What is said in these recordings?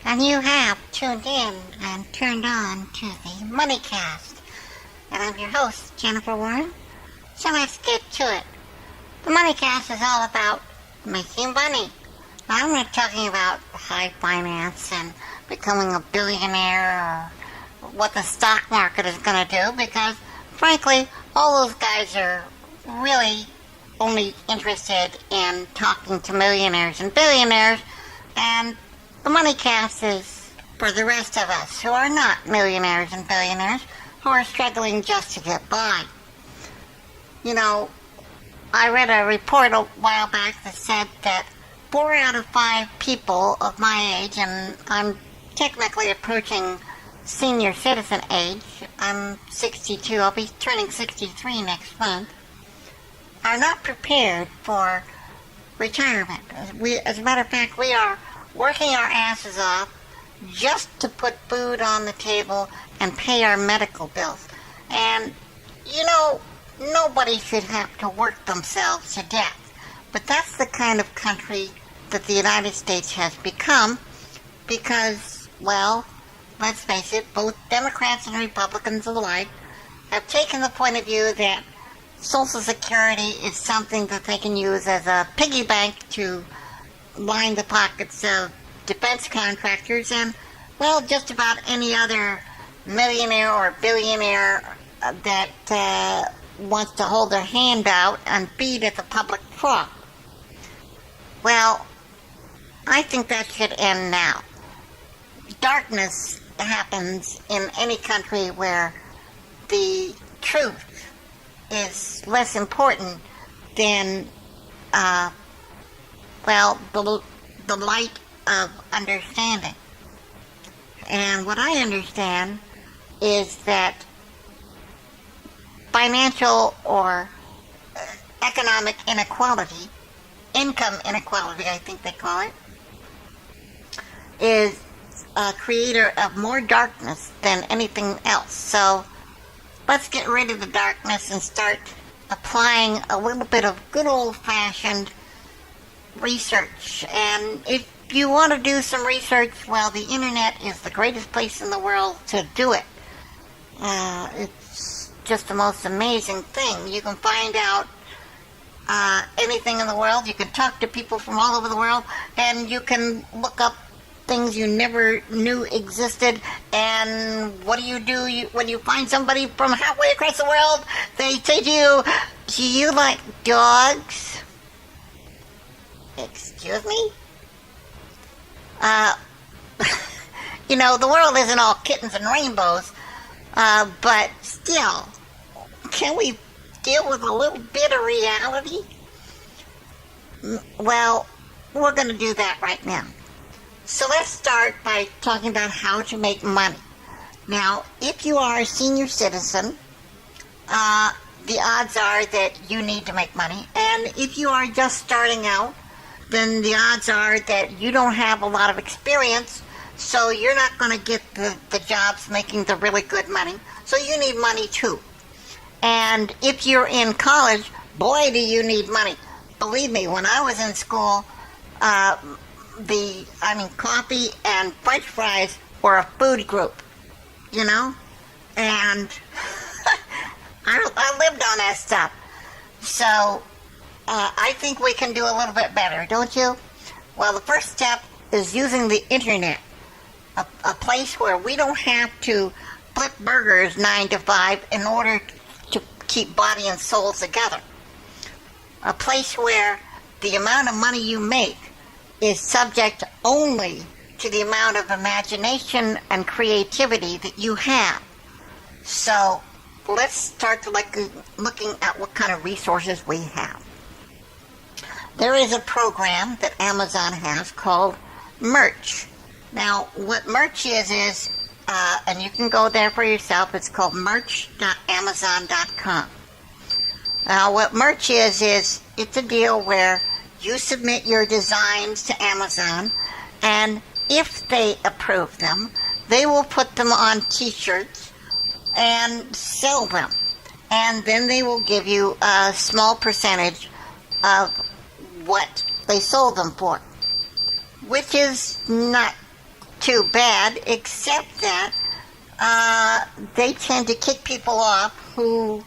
And you have tuned in and turned on to the MoneyCast. And I'm your host, Jennifer Warren. So let's get to it. The MoneyCast is all about making money. I'm not talking about high finance and becoming a billionaire or what the stock market is going to do, because, frankly, all those guys are really only interested in talking to millionaires and billionaires, and the MoneyCast is for the rest of us who are not millionaires and billionaires, who are struggling just to get by. You know, I read a report a while back that said that 4 out of 5 people of my age, and I'm technically approaching senior citizen age, I'm 62, I'll be turning 63 next month, are not prepared for retirement. As a matter of fact, we are working our asses off just to put food on the table and pay our medical bills. And, you know, nobody should have to work themselves to death. But that's the kind of country that the United States has become because, well, let's face it, both Democrats and Republicans alike have taken the point of view that Social Security is something that they can use as a piggy bank to line the pockets of defense contractors and, well, just about any other millionaire or billionaire that wants to hold their hand out and feed at the public trough. Well, I think that should end now. Darkness happens in any country where the truth is less important than, the light of understanding. And what I understand is that financial or economic inequality, income inequality, I think they call it, is a creator of more darkness than anything else. So let's get rid of the darkness and start applying a little bit of good old-fashioned research. And if you want to do some research, well, the internet is the greatest place in the world to do it. It's just the most amazing thing. You can find out anything in the world. You can talk to people from all over the world, and you can look up things you never knew existed. And what do? When you find somebody from halfway across the world, they say to you, "Do you like dogs?" Excuse me? You know, the world isn't all kittens and rainbows, but still, can we deal with a little bit of reality? Well, we're going to do that right now. So let's start by talking about how to make money. Now, if you are a senior citizen, the odds are that you need to make money. And if you are just starting out, then the odds are that you don't have a lot of experience, so you're not going to get the jobs making the really good money. So you need money too. And if you're in college, boy, do you need money. Believe me, when I was in school, coffee and French fries were a food group, you know? And I lived on that stuff. So I think we can do a little bit better, don't you? Well, the first step is using the internet, a place where we don't have to flip burgers 9 to 5 in order to keep body and soul together. A place where the amount of money you make is subject only to the amount of imagination and creativity that you have. So let's start looking at what kind of resources we have. There is a program that Amazon has called Merch. Now, what Merch is, and you can go there for yourself, it's called merch.amazon.com. Now, what Merch is it's a deal where you submit your designs to Amazon, and if they approve them, they will put them on t-shirts and sell them. And then they will give you a small percentage of what they sold them for, which is not too bad, except that they tend to kick people off who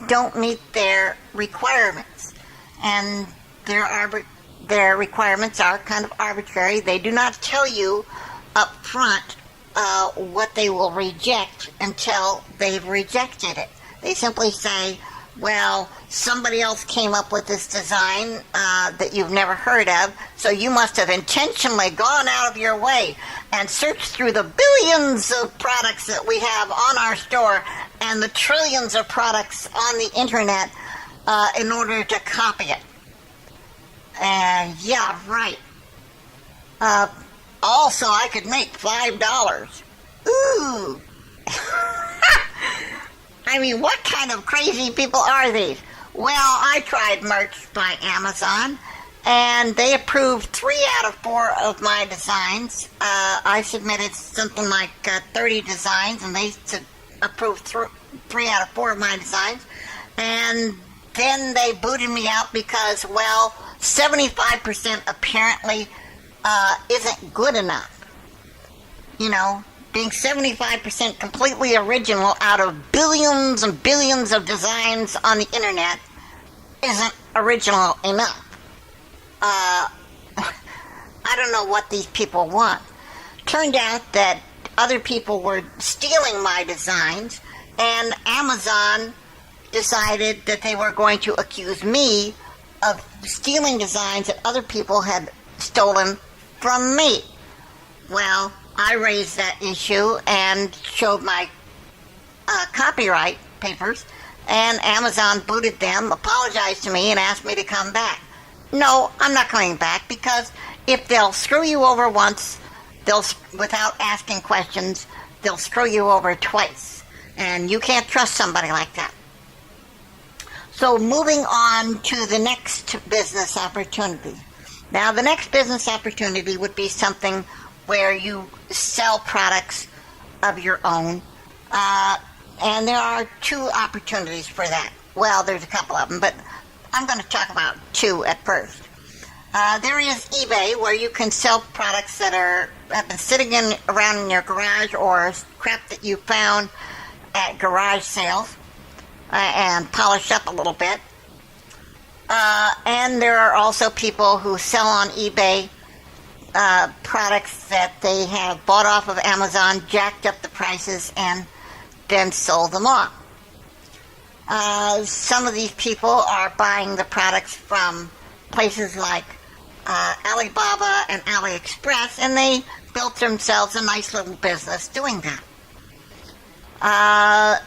don't meet their requirements. And their requirements are kind of arbitrary. They do not tell you up front what they will reject until they've rejected it. They simply say, well, somebody else came up with this design that you've never heard of, so you must have intentionally gone out of your way and searched through the billions of products that we have on our store and the trillions of products on the internet in order to copy it. And yeah, right. Also, I could make $5. Ooh. I mean, what kind of crazy people are these? Well, I tried merch by Amazon, and they approved 3 out of 4 of my designs. I submitted something like 30 designs, and they approved 3 out of 4 of my designs. And then they booted me out because, well, 75% apparently isn't good enough. You know, being 75% completely original out of billions and billions of designs on the internet isn't original enough. I don't know what these people want. Turned out that other people were stealing my designs, and Amazon decided that they were going to accuse me of stealing designs that other people had stolen from me. Well, I raised that issue and showed my copyright papers, and Amazon booted them, apologized to me, and asked me to come back. No, I'm not coming back, because if they'll screw you over once, without asking questions, they'll screw you over twice. And you can't trust somebody like that. So moving on to the next business opportunity. Now, the next business opportunity would be something where you sell products of your own. And there are 2 opportunities for that. Well, there's a couple of them, but I'm going to talk about 2 at first. There is eBay, where you can sell products that have been sitting around in your garage, or crap that you found at garage sales and polished up a little bit. And there are also people who sell on eBay products that they have bought off of Amazon, jacked up the prices, and then sold them off. Some of these people are buying the products from places like Alibaba and AliExpress, and they built themselves a nice little business doing that.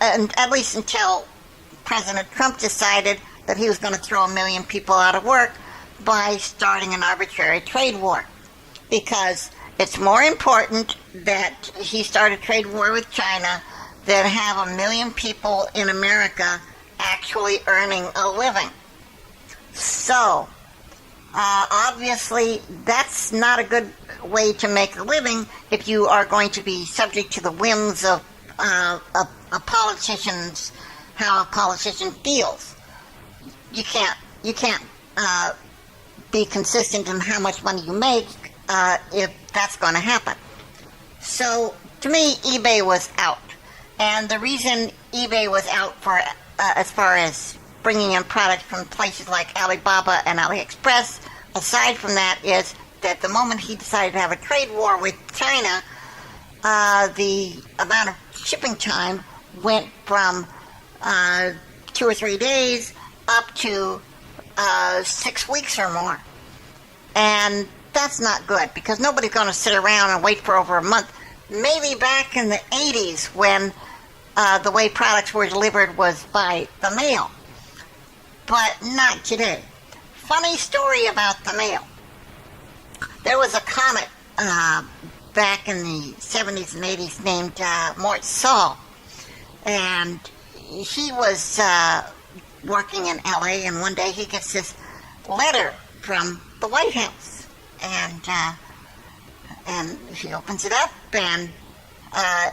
And at least until President Trump decided that he was going to throw 1 million people out of work by starting an arbitrary trade war. Because it's more important that he start a trade war with China than have 1 million people in America actually earning a living. So, obviously, that's not a good way to make a living if you are going to be subject to the whims of a politician's, how a politician feels. You can't be consistent in how much money you make if that's going to happen. So, to me, eBay was out. And the reason eBay was out for as far as bringing in products from places like Alibaba and AliExpress, aside from that, is that the moment he decided to have a trade war with China, the amount of shipping time went from 2 or 3 days up to 6 weeks or more. And that's not good, because nobody's going to sit around and wait for over a month. Maybe back in the 80s, when the way products were delivered was by the mail. But not today. Funny story about the mail. There was a comic back in the 70s and 80s named Mort Saul. And he was working in LA, and one day he gets this letter from the White House. And he opens it up, and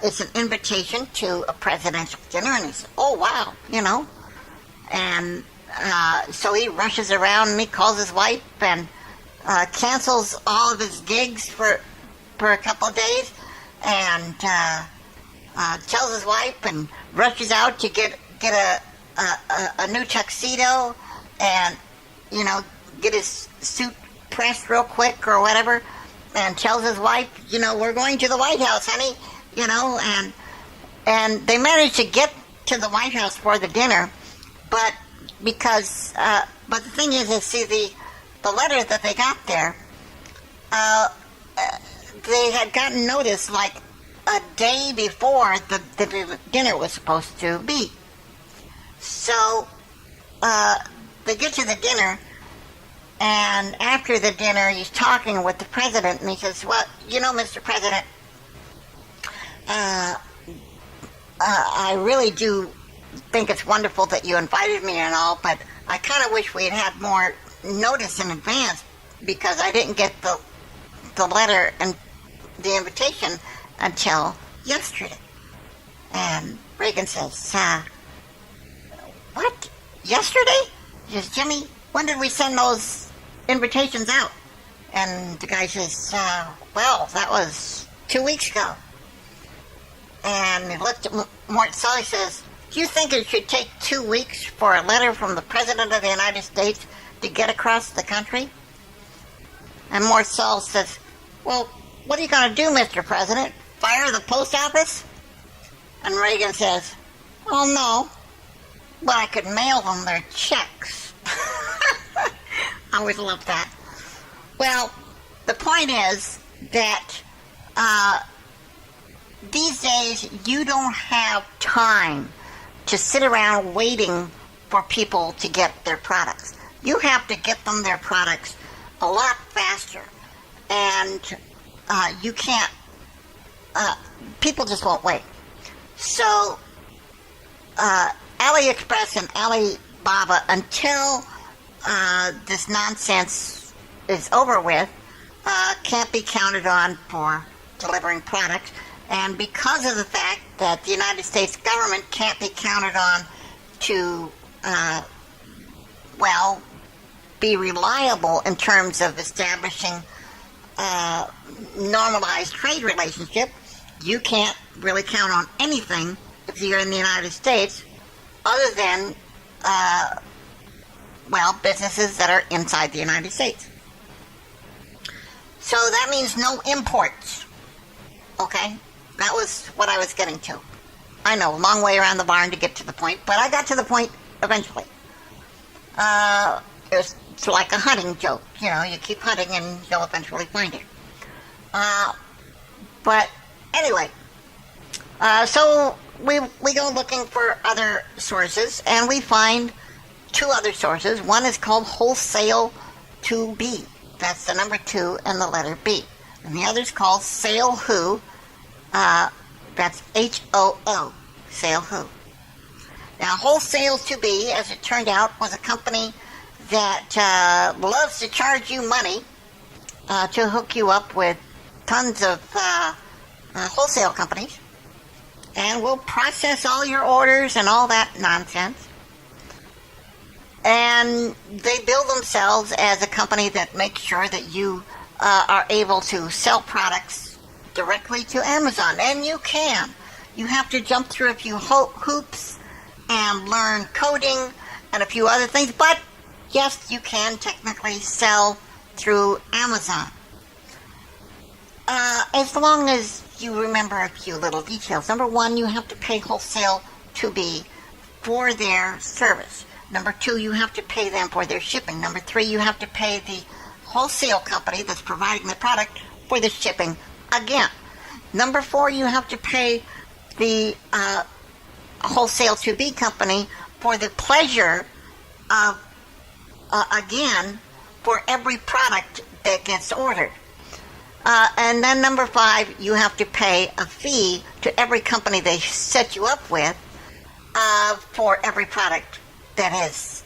it's an invitation to a presidential dinner, and he says, oh, wow, you know. And so he rushes around, and he calls his wife and cancels all of his gigs for for a couple of days and tells his wife and rushes out to get a new tuxedo and, get his suit pressed real quick or whatever, and tells his wife, we're going to the White House, honey, and they managed to get to the White House for the dinner, but the thing is, see, the letter that they got there, they had gotten notice like a day before the dinner was supposed to be. So they get to the dinner, and after the dinner, he's talking with the president, and he says, well, Mr. President, I really do think it's wonderful that you invited me and all, but I kind of wish we had had more notice in advance because I didn't get the letter and the invitation until yesterday. And Reagan says, what? Yesterday? He says, Jimmy, when did we send those invitations out? And the guy says, well, that was 2 weeks ago. And he looked at Mort Sully, says, do you think it should take 2 weeks for a letter from the President of the United States to get across the country? And Mort Sully says, well, what are you going to do, Mr. President? Fire the post office? And Reagan says, well, no, but I could mail them their checks. I always loved that. Well, the point is that these days you don't have time to sit around waiting for people to get their products. You have to get them their products a lot faster. And you can't, people just won't wait. So AliExpress and Alibaba, until this nonsense is over with, can't be counted on for delivering products. And because of the fact that the United States government can't be counted on to, be reliable in terms of establishing normalized trade relationship, you can't really count on anything if you're in the United States other than, businesses that are inside the United States. So that means no imports. Okay? That was what I was getting to. I know, a long way around the barn to get to the point, but I got to the point eventually. It's like a hunting joke. You keep hunting and you'll eventually find it. But anyway, so we go looking for other sources, and we find two other sources. One is called Wholesale 2B. That's the number 2 and the letter B. And the other is called Sale Who. That's HOO. Sale Who. Now, Wholesale 2B, as it turned out, was a company that loves to charge you money to hook you up with tons of wholesale companies, and will process all your orders and all that nonsense. And they bill themselves as a company that makes sure that you are able to sell products directly to Amazon. And you can. You have to jump through a few hoops and learn coding and a few other things, but yes, you can technically sell through Amazon. As long as you remember a few little details. Number 1, you have to pay Wholesale 2B for their service. Number 2, you have to pay them for their shipping. Number 3, you have to pay the wholesale company that's providing the product for the shipping again. Number 4, you have to pay the Wholesale 2B company for the pleasure of, again, for every product that gets ordered. And then number 5, you have to pay a fee to every company they set you up with for every product that is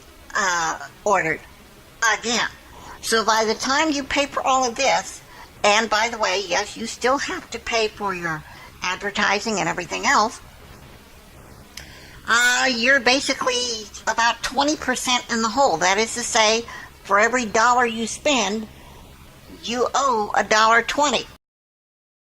ordered again. So by the time you pay for all of this, and by the way, yes, you still have to pay for your advertising and everything else, you're basically about 20% in the hole. That is to say, for every dollar you spend, you owe $1.20.